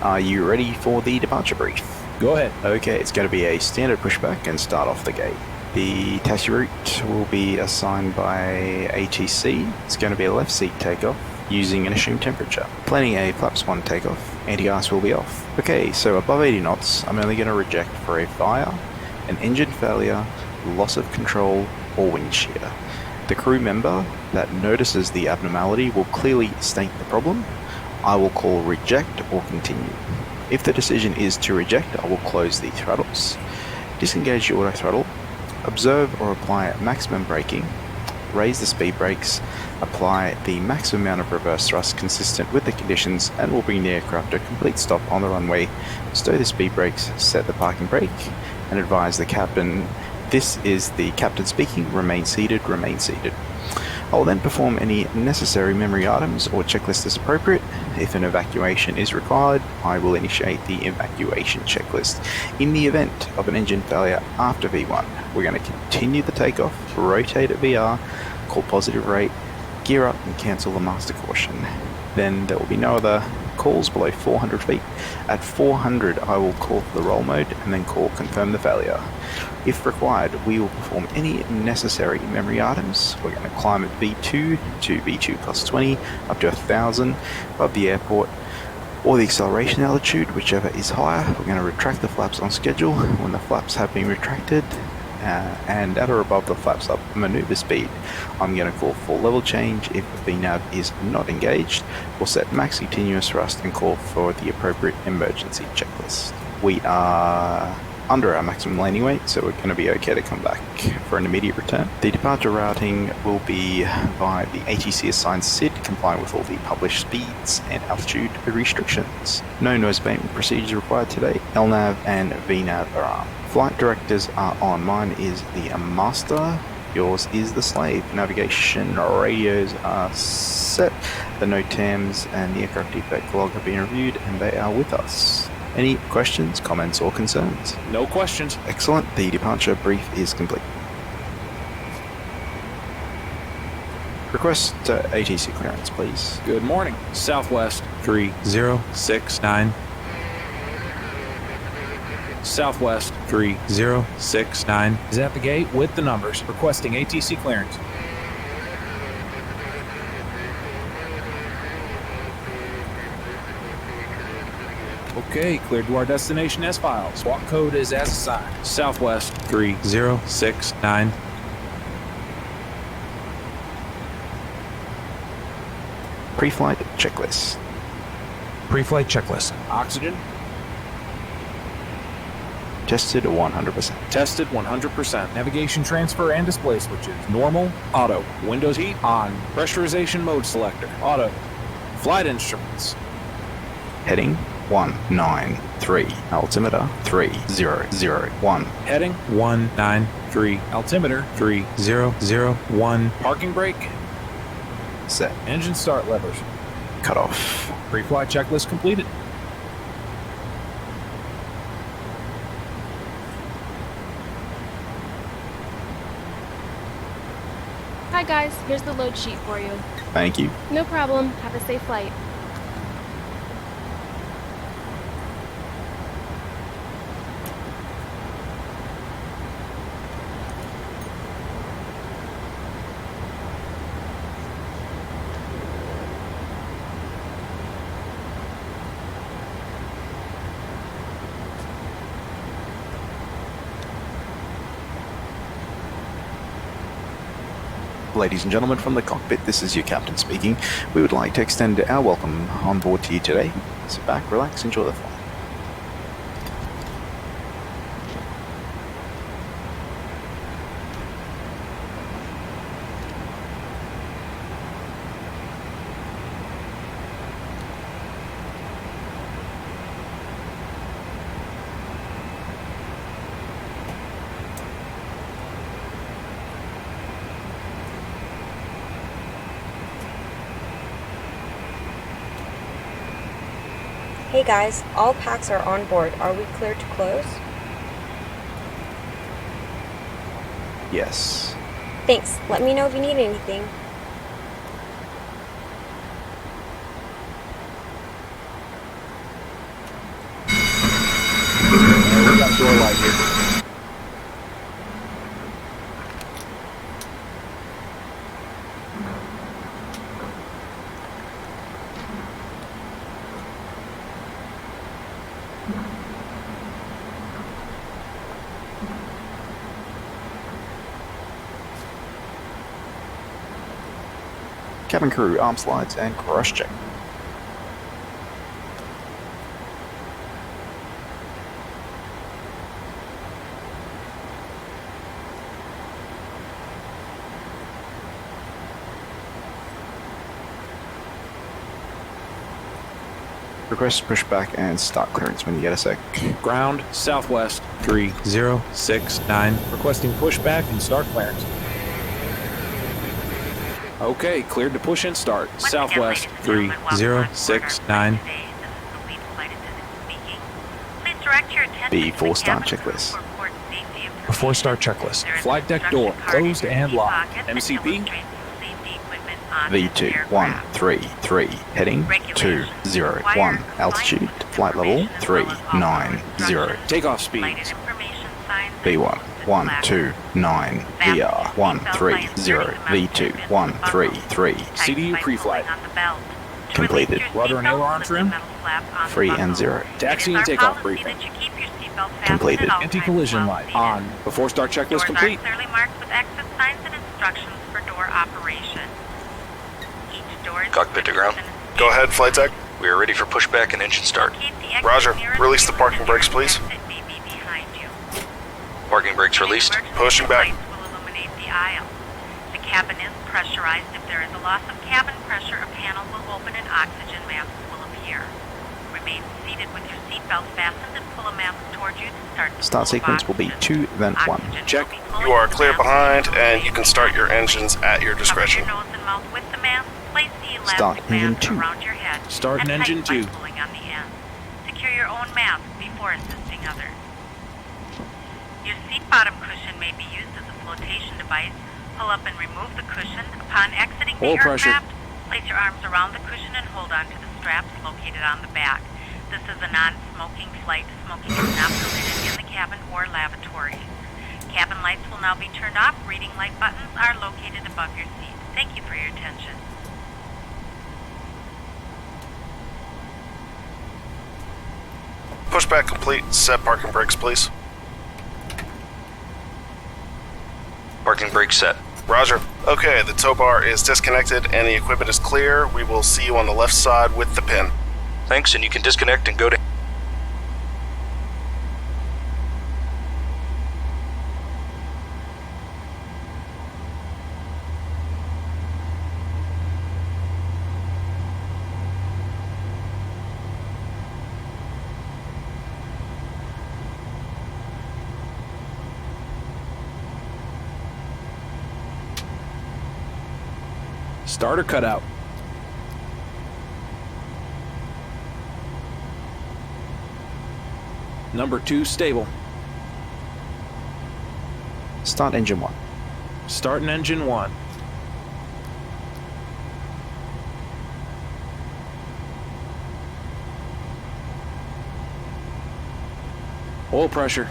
Are you ready for the departure brief? Go ahead. Okay, it's going to be a standard pushback and start off the gate. The taxi route will be assigned by ATC. It's going to be a left seat takeoff using an assumed temperature. Planning a flaps 1 takeoff. Anti-ice will be off. Okay, so above 80 knots, I'm only going to reject for a fire, an engine failure, loss of control, or wind shear. The crew member that notices the abnormality will clearly state the problem. I will call reject or continue. If the decision is to reject, I will close the throttles, disengage the auto throttle, observe or apply maximum braking, raise the speed brakes, apply the maximum amount of reverse thrust consistent with the conditions, and will bring the aircraft to a complete stop on the runway, stow the speed brakes, set the parking brake, and advise the captain. This is the captain speaking. Remain seated, remain seated. I will then perform any necessary memory items or checklist as appropriate. If an evacuation is required, I will initiate the evacuation checklist. In the event of an engine failure after V1, we're going to continue the takeoff, rotate at VR, call positive rate, gear up and cancel the master caution. Then there will be no other calls below 400 feet. At 400, I will call for the roll mode and then call confirm the failure. If required, we will perform any necessary memory items. We're going to climb at V2 to V2 plus 20 up to 1,000 above the airport or the acceleration altitude, whichever is higher. We're going to retract the flaps on schedule when the flaps have been retracted. And at or above the flaps up maneuver speed, I'm going to call for level change. If VNAV is not engaged, we'll set max continuous thrust and call for the appropriate emergency checklist. We are under our maximum landing weight, so we're going to be okay to come back for an immediate return. The departure routing will be via the ATC assigned SID, complying with all the published speeds and altitude restrictions. No noise abatement procedures required today. LNAV and VNAV are armed. Flight directors are on. Mine is the master, yours is the slave. Navigation radios are set. The NOTAMs and the aircraft defect log have been reviewed and they are with us. Any questions, comments, or concerns? No questions. Excellent. The departure brief is complete. Request ATC clearance, please. Good morning. Southwest 3069. Southwest 3069. is at the gate with the numbers, requesting ATC clearance. Okay, cleared to our destination as filed. Squawk code is as assigned. Southwest 3069. Pre-flight checklist. Pre-flight checklist. Oxygen Tested 100%. tested 100%. Navigation transfer and display switches. Normal, auto. Windows heat on. Pressurization mode selector. Auto. Flight instruments. Heading 193. Altimeter 3001. Heading 193. altimeter. 3001. Parking brake. Set. Engine start levers. Cut off. Pre-flight checklist completed. Hi guys, here's the load sheet for you. Thank you. No problem. Have a safe flight. Ladies and gentlemen from the cockpit, this is your captain speaking. We would like to extend our welcome on board to you today. Sit back, relax, enjoy the flight. Hey guys, all packs are on board. Are we clear to close? Yes. Thanks. Let me know if you need anything. We got a door light here. Cabin crew, arm slides and cross check. Request pushback and start clearance when you get a sec. Ground, southwest, 3069. requesting pushback and start clearance. Okay, cleared to push and start. Southwest, 3069. B4 start checklist. Before start checklist. flight deck door, closed and locked. MCP, V2133, heading 201, altitude, flight level 390. takeoff speeds. B1129, VR 130, V2133, CDU pre-flight. completed, Rudder and aileron trim. 3 and 0, Taxi and takeoff briefing. completed, Anti-collision light on. Before start checklist complete. Clearly marked with exit signs and instructions for door operation. Each door is Cockpit to ground. Go ahead, flight deck. We are ready for pushback and engine start. Roger. Release the parking brakes, please. Parking brakes released. Pushing back. Will illuminate the aisle. The cabin is pressurized. If there is a loss of cabin pressure, a panel will open and oxygen masks will appear. Remain seated with your seatbelt fastened and pull a mask toward you to start the start flow of sequence will be oxygen. 2 then 1. Oxygen Check. will be fully You are clear masked. behind, and you can start your engines at your discretion. Cover your nose and mouth with the mask. Place the elastic Start engine mask 2. around your head. Start and an engine tighten 2. by pulling on the end. Secure your own mask before assisting others. Your seat bottom cushion may be used as a flotation device. Pull up and remove the cushion. Upon exiting the Oil pressure. aircraft, place your arms around the cushion and hold on to the straps located on the back. This is a non-smoking flight. Smoking is not permitted in the cabin or lavatories. Cabin lights will now be turned off. Reading light buttons are located above your seat. Thank you for your attention. Pushback complete. Set parking brakes, please. Parking brake set. Roger. Okay, the tow bar is disconnected and the equipment is clear. We will see you on the left side with the pin. Thanks, and you can disconnect and go to... Starter cutout. Number 2 stable. Start engine 1. Starting engine 1. Oil pressure.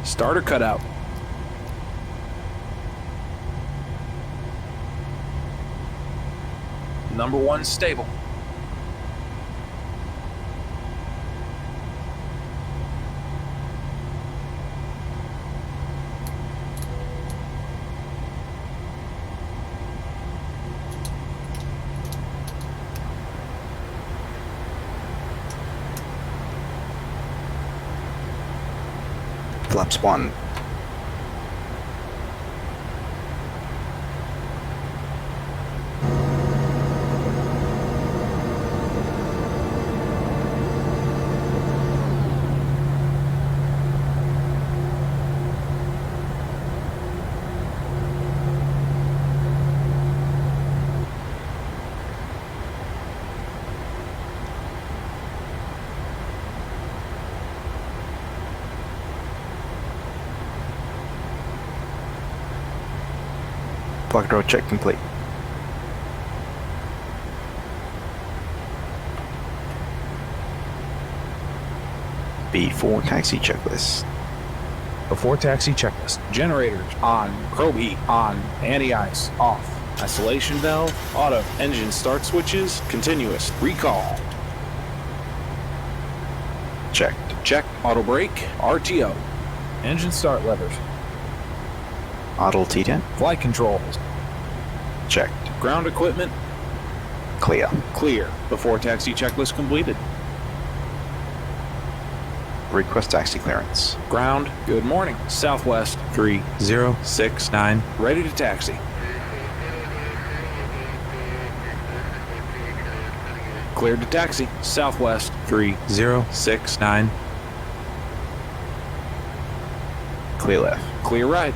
Starter cutout. Number 1 stable. Flaps 1. Flight control check complete. B4 taxi checklist. Before taxi checklist. Generators on. Probe heat on. Anti-ice off. Isolation valve auto. Engine start switches continuous. Recall. Checked. Check. Auto brake. RTO. Engine start levers. Idle T10. Flight controls. Checked. Ground equipment. Clear. Clear. Before taxi checklist completed. Request taxi clearance. Ground. Good morning. Southwest. 3069. Ready to taxi. Cleared to taxi. Southwest. 3069. Clear left. Clear right.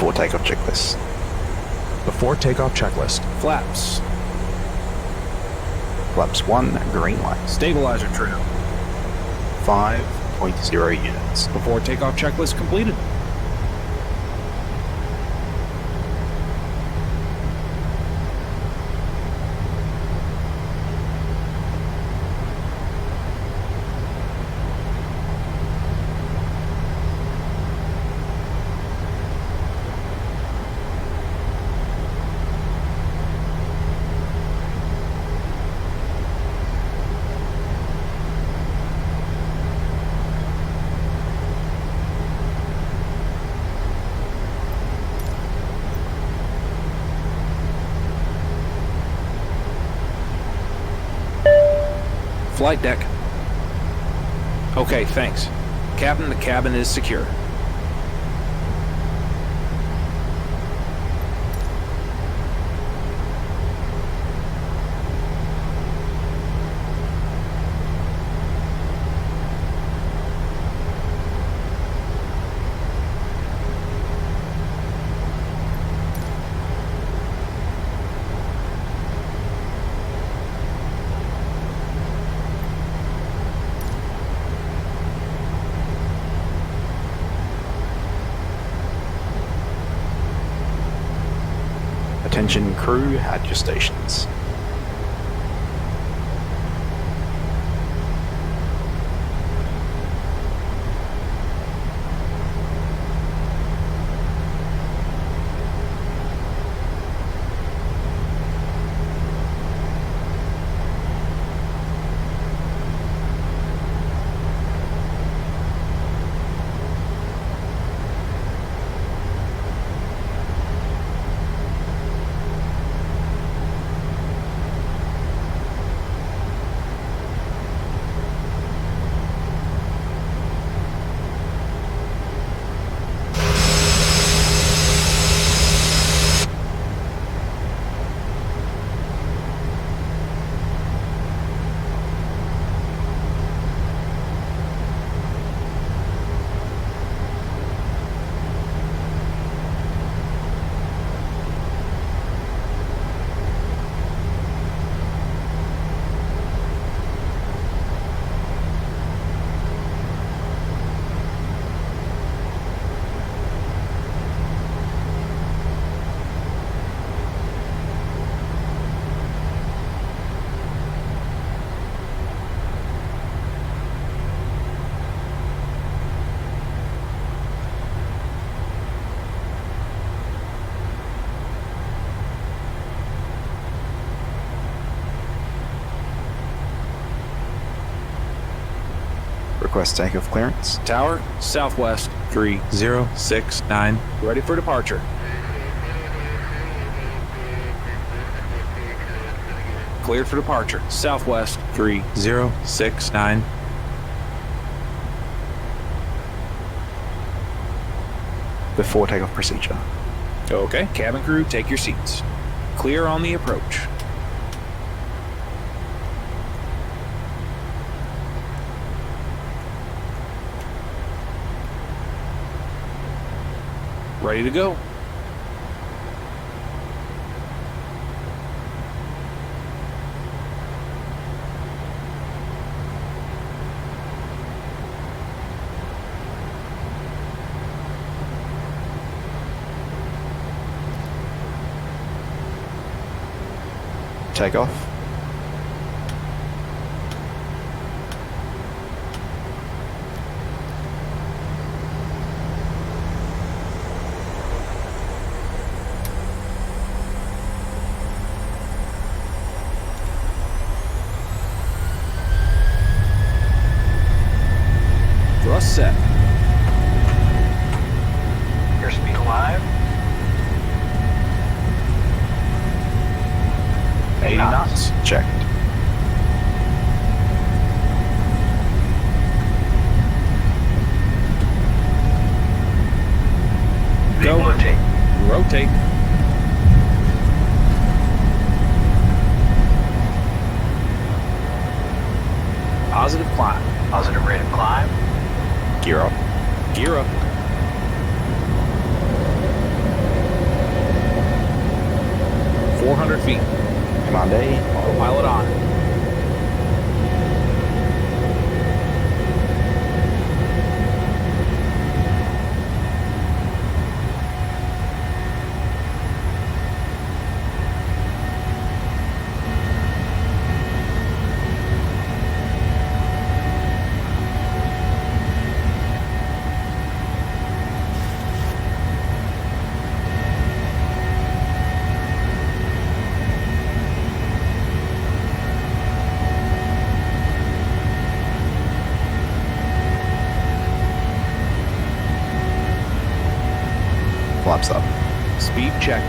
Before takeoff checklist. Before takeoff checklist. Flaps. Flaps 1, green light. Stabilizer trim. 5.0 units. Before takeoff checklist completed. Flight deck. Okay, thanks. Captain, the cabin is secure. Attention crew at your stations. Request takeoff clearance. Tower, southwest, 3069. ready for departure. Cleared for departure, southwest, 3069. Before takeoff procedure. Okay, cabin crew, take your seats. Clear on the approach. Ready to go. Takeoff. Thrust set. Airspeed alive. 80 knots. Checked. Go. Rotate. Rotate. Positive climb. Positive rate of climb. Gear up. Gear up. .400 feet. Command A. Autopilot on. Flaps up. Speed check.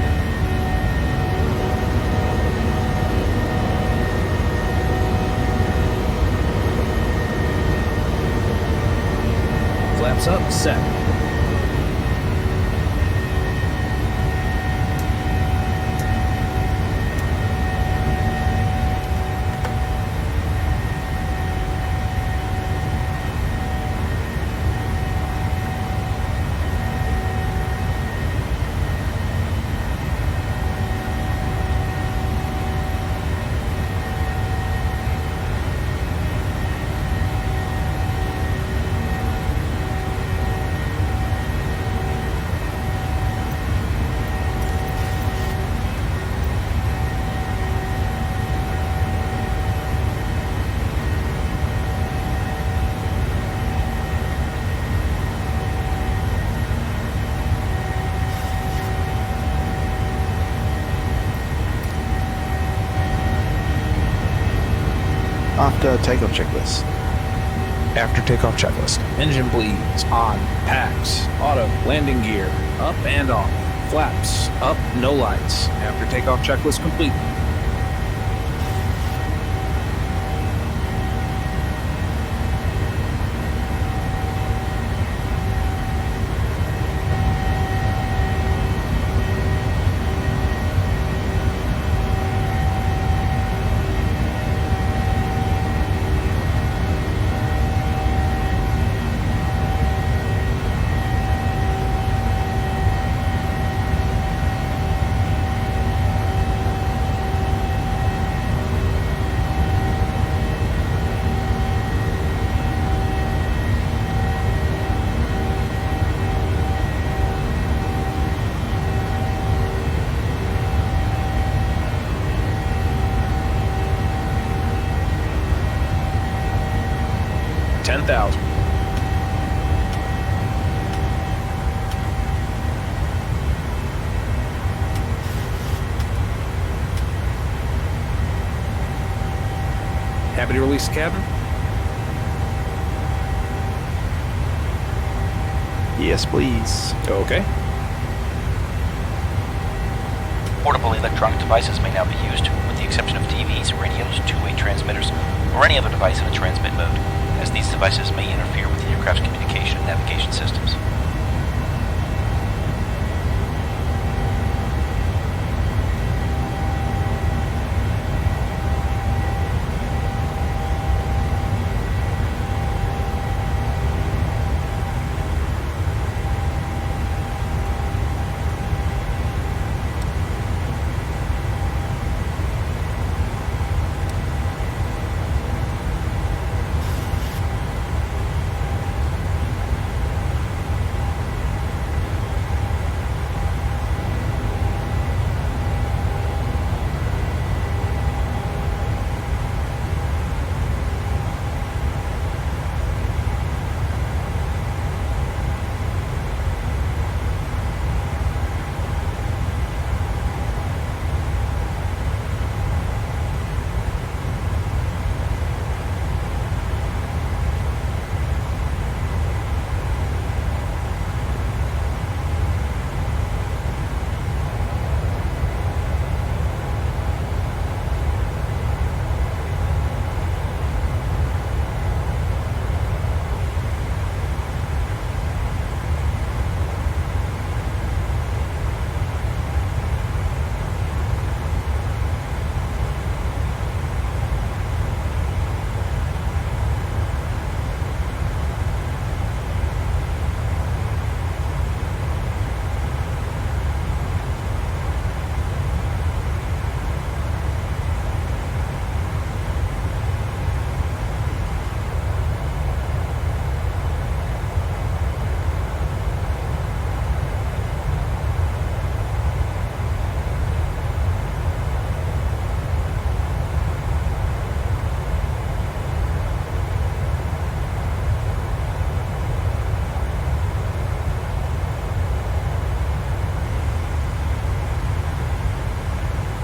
Flaps up, set. After takeoff checklist. After takeoff checklist. Engine bleeds. On. Packs. Auto. Landing gear. Up and off. Flaps. Up. No lights. After takeoff checklist complete. $10,000. Happy to release the cabin? Yes, please. Okay. Portable electronic devices may now be used, with the exception of TVs, radios, two-way transmitters, or any other device in a transmit mode, as these devices may interfere with the aircraft's communication and navigation systems.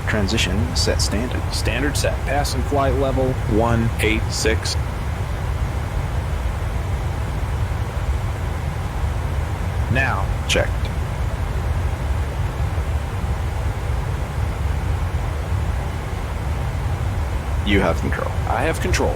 Transition set standard. Standard set. Passing flight level 186. now. Checked. You have control. I have control.